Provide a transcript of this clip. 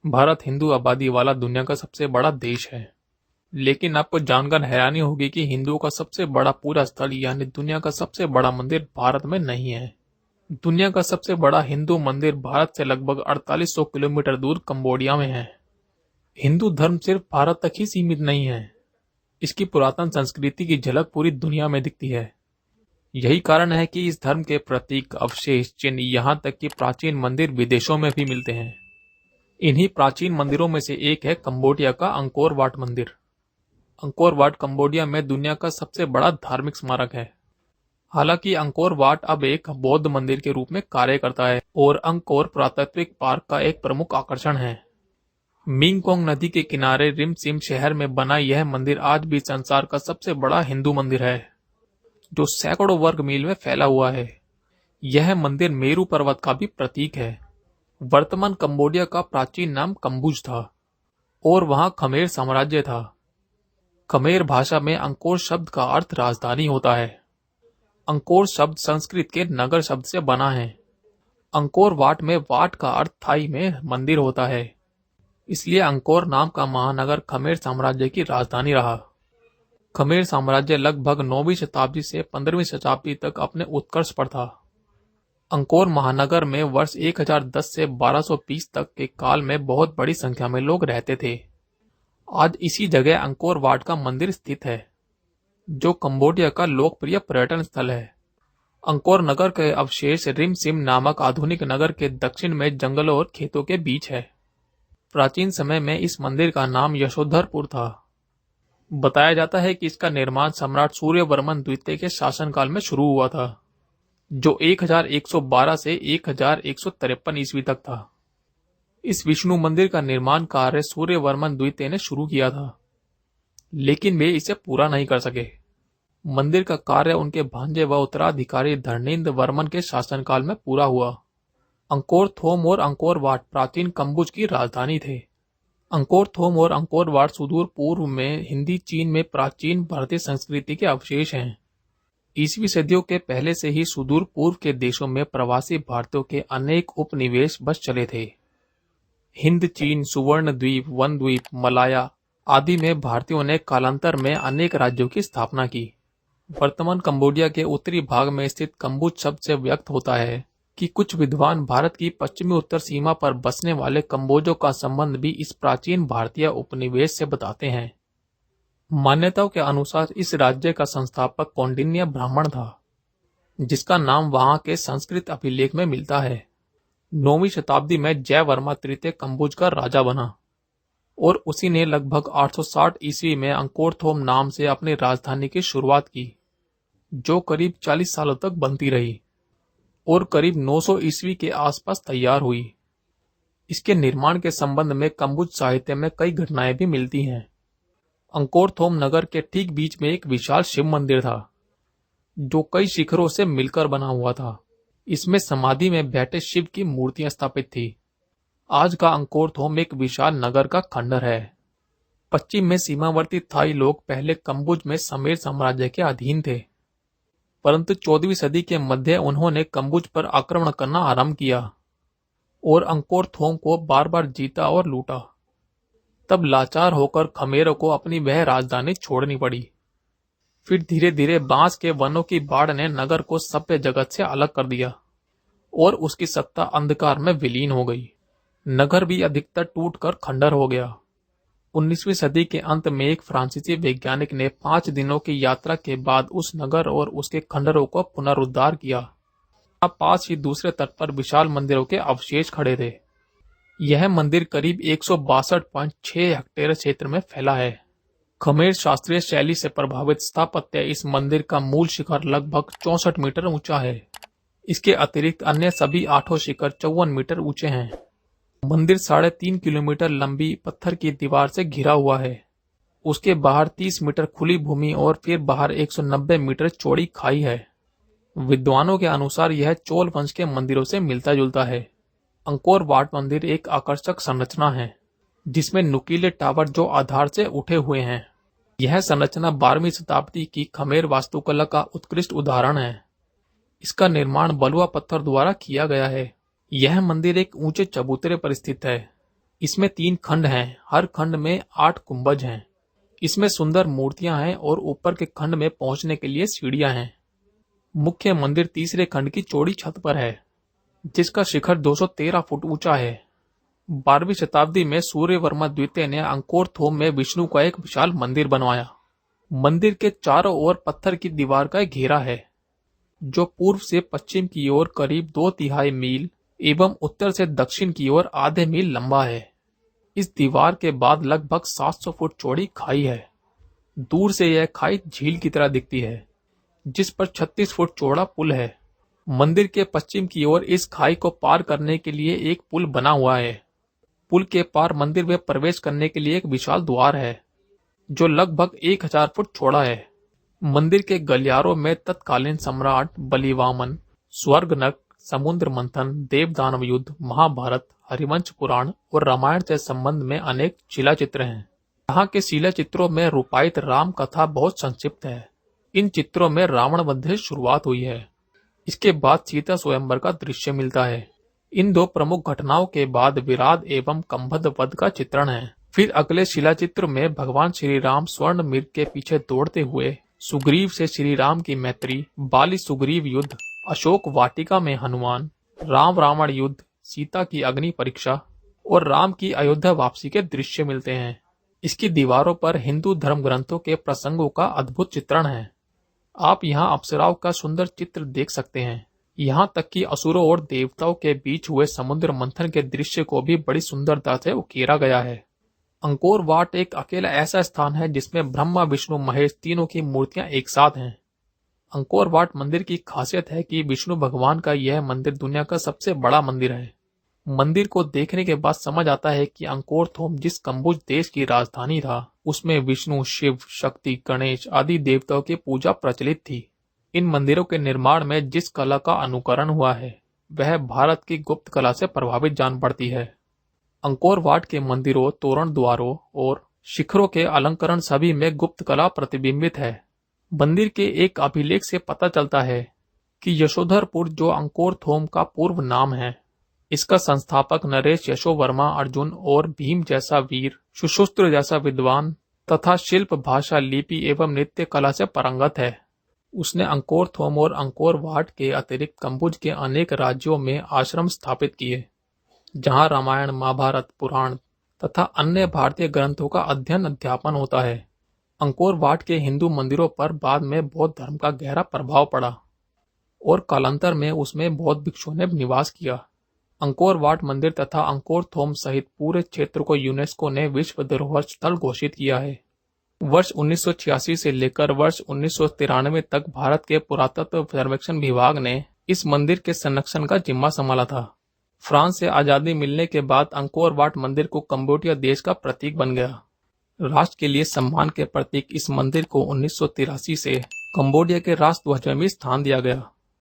भारत हिंदू आबादी वाला दुनिया का सबसे बड़ा देश है। लेकिन आपको जानकर हैरानी होगी कि हिंदुओं का सबसे बड़ा पूजा स्थल यानी दुनिया का सबसे बड़ा मंदिर भारत में नहीं है। दुनिया का सबसे बड़ा हिंदू मंदिर भारत से लगभग 4800 किलोमीटर दूर कंबोडिया में है। हिंदू धर्म सिर्फ भारत तक ही सीमित नहीं है, इसकी पुरातन संस्कृति की झलक पूरी दुनिया में दिखती है। यही कारण है कि इस धर्म के प्रतीक, अवशेष, चिन्ह, यहाँ तक कि प्राचीन मंदिर विदेशों में भी मिलते हैं। इन्हीं प्राचीन मंदिरों में से एक है कंबोडिया का अंकोर वाट मंदिर। अंकोर वाट कंबोडिया में दुनिया का सबसे बड़ा धार्मिक स्मारक है। हालांकि अंकोर वाट अब एक बौद्ध मंदिर के रूप में कार्य करता है और अंकोर पुरातात्विक पार्क का एक प्रमुख आकर्षण है। मिंगकोंग नदी के किनारे रिमसिम शहर में बना यह मंदिर आज भी संसार का सबसे बड़ा हिंदू मंदिर है, जो सैकड़ों वर्ग मील में फैला हुआ है। यह मंदिर मेरू पर्वत का भी प्रतीक है। वर्तमान कंबोडिया का प्राचीन नाम कंबुज था और वहां खमेर साम्राज्य था। खमेर भाषा में अंकोर शब्द का अर्थ राजधानी होता है। अंकोर शब्द संस्कृत के नगर शब्द से बना है। अंकोर वाट में वाट का अर्थ थाई में मंदिर होता है, इसलिए अंकोर नाम का महानगर खमेर साम्राज्य की राजधानी रहा। खमेर साम्राज्य लगभग 9वीं शताब्दी से 15वीं शताब्दी तक अपने उत्कर्ष पर था। अंकोर महानगर में वर्ष 1010 से 1220 तक के काल में बहुत बड़ी संख्या में लोग रहते थे। आज इसी जगह अंकोर वाट का मंदिर स्थित है, जो कंबोडिया का लोकप्रिय पर्यटन स्थल है। अंकोर नगर के अवशेष रिमसिम नामक आधुनिक नगर के दक्षिण में जंगलों और खेतों के बीच है। प्राचीन समय में इस मंदिर का नाम यशोधरपुर था। बताया जाता है कि इसका निर्माण सम्राट सूर्यवर्मन द्वितीय के शासनकाल में शुरू हुआ था, जो 1112 से 1153 ईस्वी तक था। इस विष्णु मंदिर का निर्माण कार्य सूर्यवर्मन द्वितीय ने शुरू किया था, लेकिन वे इसे पूरा नहीं कर सके। मंदिर का कार्य उनके भांजे व उत्तराधिकारी धर्मेंद्र वर्मन के शासनकाल में पूरा हुआ। अंकोर थोम और अंकोर वाट प्राचीन कंबुज की राजधानी थे। अंकोर थोम और अंकोर वाट सुदूर पूर्व में हिंदी चीन में प्राचीन भारतीय संस्कृति के अवशेष हैं। ईसवी सदियों के पहले से ही सुदूर पूर्व के देशों में प्रवासी भारतीयों के अनेक उपनिवेश बस चले थे। हिंद, चीन, सुवर्ण द्वीप, वन द्वीप, मलाया आदि में भारतीयों ने कालांतर में अनेक राज्यों की स्थापना की। वर्तमान कंबोडिया के उत्तरी भाग में स्थित कंबुज शब्द से व्यक्त होता है कि कुछ विद्वान भारत की पश्चिमी उत्तर सीमा पर बसने वाले कंबोजों का संबंध भी इस प्राचीन भारतीय उपनिवेश से बताते हैं। मान्यताओं के अनुसार इस राज्य का संस्थापक कौंडिन्य ब्राह्मण था, जिसका नाम वहां के संस्कृत अभिलेख में मिलता है। 9वीं शताब्दी में जयवर्मा तृतीय कंबुज का राजा बना और उसी ने लगभग 860 ईस्वी में अंकोरथोम नाम से अपनी राजधानी की शुरुआत की, जो करीब 40 सालों तक बनती रही और करीब 900 ईस्वी के आसपास तैयार हुई। इसके निर्माण के संबंध में कंबुज साहित्य में कई घटनाएं भी मिलती हैं। अंकोरथोम नगर के ठीक बीच में एक विशाल शिव मंदिर था, जो कई शिखरों से मिलकर बना हुआ था। इसमें समाधि में बैठे शिव की मूर्तियां स्थापित थी। आज का अंकोरथोम एक विशाल नगर का खंडर है। पश्चिम में सीमावर्ती थाई लोग पहले कंबुज में समेर साम्राज्य के अधीन थे, परंतु 14वीं सदी के मध्य उन्होंने कंबुज पर आक्रमण करना आरंभ किया और अंकोरथोम को बार बार जीता और लूटा। तब लाचार होकर खमेरों को अपनी वह राजधानी छोड़नी पड़ी। फिर धीरे धीरे बांस के वनों की बाढ़ ने नगर को सभ्य जगत से अलग कर दिया और उसकी सत्ता अंधकार में विलीन हो गई। नगर भी अधिकतर टूटकर खंडर हो गया। 19वीं सदी के अंत में एक फ्रांसीसी वैज्ञानिक ने 5 दिनों की यात्रा के बाद उस नगर और उसके खंडरों को पुनरुद्धार किया। अब पास ही दूसरे तट पर विशाल मंदिरों के अवशेष खड़े थे। यह मंदिर करीब 162.6 हेक्टेयर क्षेत्र में फैला है। खमेर शास्त्रीय शैली से प्रभावित स्थापत्य इस मंदिर का मूल शिखर लगभग 64 मीटर ऊंचा है। इसके अतिरिक्त अन्य सभी 8 शिखर 54 मीटर ऊंचे हैं। मंदिर 3.5 किलोमीटर लंबी पत्थर की दीवार से घिरा हुआ है। उसके बाहर 30 मीटर खुली भूमि और फिर बाहर 190 मीटर चौड़ी खाई है। विद्वानों के अनुसार यह चोल वंश के मंदिरों से मिलता जुलता है। अंकोर वाट मंदिर एक आकर्षक संरचना है, जिसमें नुकीले टावर जो आधार से उठे हुए हैं। यह संरचना 12वीं शताब्दी की खमेर वास्तुकला का उत्कृष्ट उदाहरण है। इसका निर्माण बलुआ पत्थर द्वारा किया गया है। यह मंदिर एक ऊंचे चबूतरे पर स्थित है, इसमें 3 खंड हैं, हर खंड में 8 गुंबज हैं। इसमें सुंदर मूर्तियां हैं और ऊपर के खंड में पहुंचने के लिए सीढ़ियां हैं। मुख्य मंदिर तीसरे खंड की चौड़ी छत पर है, जिसका शिखर 213 फुट ऊंचा है। 12वीं शताब्दी में सूर्यवर्मा द्वितीय ने अंकोरथोम में विष्णु का एक विशाल मंदिर बनवाया। मंदिर के चारों ओर पत्थर की दीवार का एक घेरा है, जो पूर्व से पश्चिम की ओर करीब 2/3 मील एवं उत्तर से दक्षिण की ओर आधे मील लंबा है। इस दीवार के बाद लगभग 700 फुट चौड़ी खाई है। दूर से यह खाई झील की तरह दिखती है, जिस पर 36 फुट चौड़ा पुल है। मंदिर के पश्चिम की ओर इस खाई को पार करने के लिए एक पुल बना हुआ है। पुल के पार मंदिर में प्रवेश करने के लिए एक विशाल द्वार है, जो लगभग 1000 फुट चौड़ा है। मंदिर के गलियारों में तत्कालीन सम्राट बलिवामन, स्वर्गनरक, समुद्र मंथन, देव दानव युद्ध, महाभारत, हरिवंश पुराण और रामायण से संबंध में अनेक शिलाचित्र हैं। यहाँ के शिलाचित्रों में रूपायित राम कथा बहुत संक्षिप्त है। इन चित्रों में रावण वध से शुरुआत हुई है। इसके बाद सीता स्वयंवर का दृश्य मिलता है। इन 2 प्रमुख घटनाओं के बाद विराट एवं कंभद वध का चित्रण है। फिर अगले शिलाचित्र में भगवान श्री राम स्वर्ण मृग के पीछे दौड़ते हुए, सुग्रीव से श्री राम की मैत्री, बाली सुग्रीव युद्ध, अशोक वाटिका में हनुमान, राम रावण युद्ध, सीता की अग्नि परीक्षा और राम की अयोध्या वापसी के दृश्य मिलते हैं। इसकी दीवारों पर हिंदू धर्म ग्रंथों के प्रसंगों का अद्भुत चित्रण है। आप यहाँ अप्सराओं का सुंदर चित्र देख सकते हैं। यहाँ तक कि असुरों और देवताओं के बीच हुए समुद्र मंथन के दृश्य को भी बड़ी सुंदरता से उकेरा गया है। अंकोर वाट एक अकेला ऐसा स्थान है जिसमें ब्रह्मा, विष्णु, महेश तीनों की मूर्तियां एक साथ हैं। अंकोर वाट मंदिर की खासियत है कि विष्णु भगवान का यह मंदिर दुनिया का सबसे बड़ा मंदिर है। मंदिर को देखने के बाद समझ आता है कि अंकोरथोम जिस कंबुज देश की राजधानी था, उसमें विष्णु, शिव, शक्ति, गणेश आदि देवताओं की पूजा प्रचलित थी। इन मंदिरों के निर्माण में जिस कला का अनुकरण हुआ है, वह भारत की गुप्त कला से प्रभावित जान पड़ती है। अंकोर वाट के मंदिरों, तोरण द्वारों और शिखरों के अलंकरण सभी में गुप्त कला प्रतिबिंबित है। मंदिर के एक अभिलेख से पता चलता है कि यशोधरपुर, जो अंकोरथोम का पूर्व नाम है, इसका संस्थापक नरेश यशोवर्मा अर्जुन और भीम जैसा वीर, सुश्रुत जैसा विद्वान तथा शिल्प, भाषा, लिपि एवं नृत्य कला से पारंगत है। उसने अंकोरथोम और अंकोर वाट के अतिरिक्त कंबुज के अनेक राज्यों में आश्रम स्थापित किए, जहां रामायण, महाभारत, पुराण तथा अन्य भारतीय ग्रंथों का अध्ययन अध्यापन होता है। अंकोर वाट के हिंदू मंदिरों पर बाद में बौद्ध धर्म का गहरा प्रभाव पड़ा और कालांतर में उसमें बौद्ध भिक्षुओं ने निवास किया। अंकोर वाट मंदिर तथा अंकोरथोम सहित पूरे क्षेत्र को यूनेस्को ने विश्व धरोहर स्थल घोषित किया है। वर्ष 1986 से लेकर वर्ष 1993 तक भारत के पुरातत्व सर्वेक्षण विभाग ने इस मंदिर के संरक्षण का जिम्मा संभाला था। फ्रांस से आजादी मिलने के बाद अंकोर वाट मंदिर को कंबोडिया देश का प्रतीक बन गया। राष्ट्र के लिए सम्मान के प्रतीक इस मंदिर को 1983 से कंबोडिया के राष्ट्रध्वज में भी स्थान दिया गया।